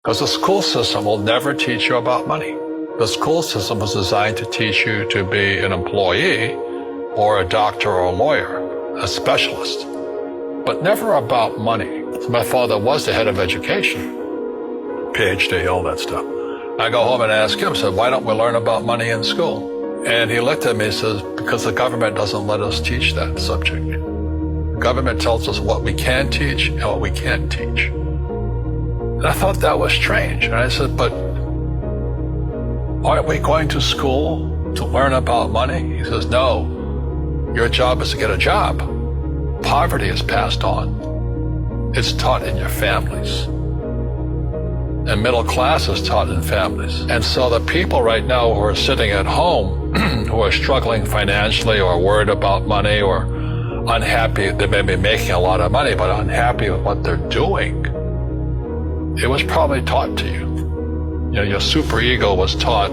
Because the school system will never teach you about money. The school system was designed to teach you to be an employee or a doctor or a lawyer, a specialist, but never about money. So my father was the head of education, PhD, all that stuff. I go home and ask him, I said, why don't we learn about money in school? And he looked at me and says, because the government doesn't let us teach that subject. The government tells us what we can teach and what we can't teach. And I thought that was strange. And I said, but aren't we going to school to learn about money? He says, no, your job is to get a job. Poverty is passed on. It's taught in your families. And middle class is taught in families. And so the people right now who are sitting at home, who are struggling financially or worried about money or unhappy, they may be making a lot of money, but unhappy with what they're doing, it was probably taught to you. You know, your superego was taught,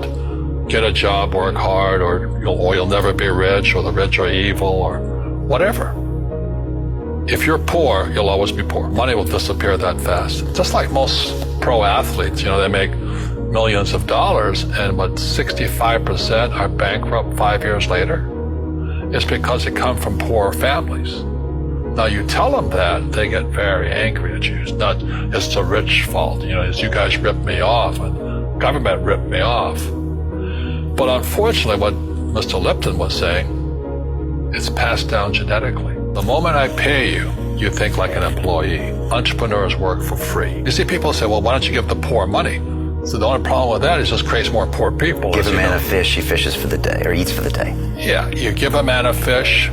get a job, work hard, or you'll never be rich, or the rich are evil, or whatever. If you're poor, you'll always be poor. Money will disappear that fast. Just like most pro athletes, you know, they make millions of dollars, and what, 65% are bankrupt 5 years later? It's because they come from poor families. Now you tell them that, they get very angry at you. It's the rich fault. You know, you guys ripped me off, and government ripped me off. But unfortunately, what Mr. Lipton was saying, it's passed down genetically. The moment I pay you, you think like an employee. Entrepreneurs work for free. You see people say, well, why don't you give the poor money? So the only problem with that is it just creates more poor people. Give a man a fish, he fishes for the day, or eats for the day. Yeah, you give a man a fish,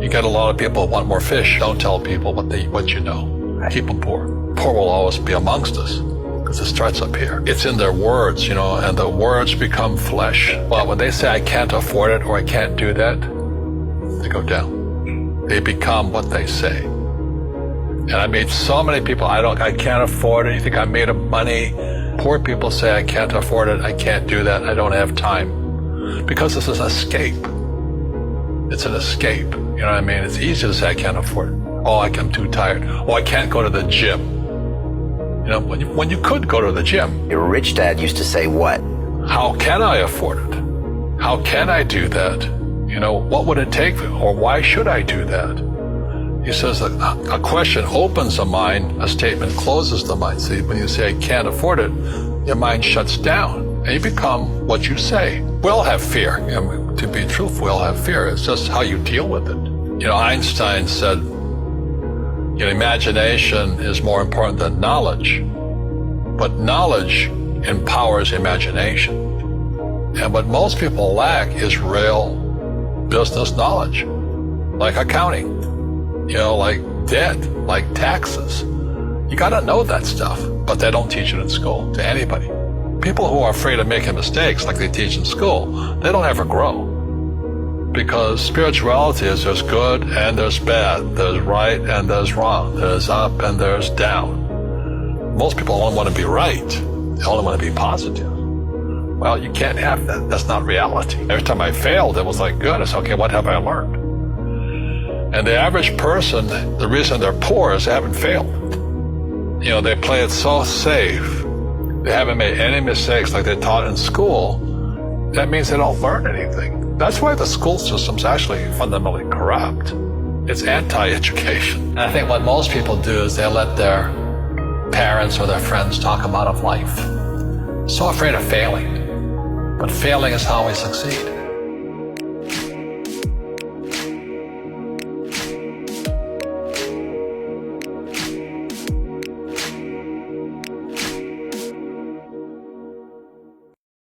you get a lot of people who want more fish. Don't tell people what you know. Right. Keep them poor. Poor will always be amongst us, because it starts up here. It's in their words, you know, and the words become flesh. Well, when they say I can't afford it or I can't do that, they go down. They become what they say. And I meet so many people, I can't afford it. You think I'm made of money? Poor people say I can't afford it, I can't do that, I don't have time. Because this is an escape. It's an escape. You know what I mean? It's easy to say I can't afford it. Oh, I'm too tired. Oh, I can't go to the gym. You know, when you could go to the gym. Your rich dad used to say what? How can I afford it? How can I do that? You know, what would it take, or why should I do that? He says that a question opens the mind, a statement closes the mind. See, when you say I can't afford it, your mind shuts down, and you become what you say. We all have fear. You know, to be truthful, we all have fear. It's just how you deal with it. You know, Einstein said, you know, imagination is more important than knowledge, but knowledge empowers imagination. And what most people lack is real business knowledge, like accounting, you know, like debt, like taxes. You got to know that stuff, but they don't teach it in school to anybody. People who are afraid of making mistakes, like they teach in school, they don't ever grow. Because spirituality is there's good and there's bad, there's right and there's wrong, there's up and there's down. Most people only want to be right. They only want to be positive. Well, you can't have that. That's not reality. Every time I failed, it was like, good. I said, okay, what have I learned? And the average person, the reason they're poor is they haven't failed. You know, they play it so safe. They haven't made any mistakes like they're taught in school. That means they don't learn anything. That's why the school system's actually fundamentally corrupt. It's anti-education. And I think what most people do is they let their parents or their friends talk them out of life. So afraid of failing. But failing is how we succeed.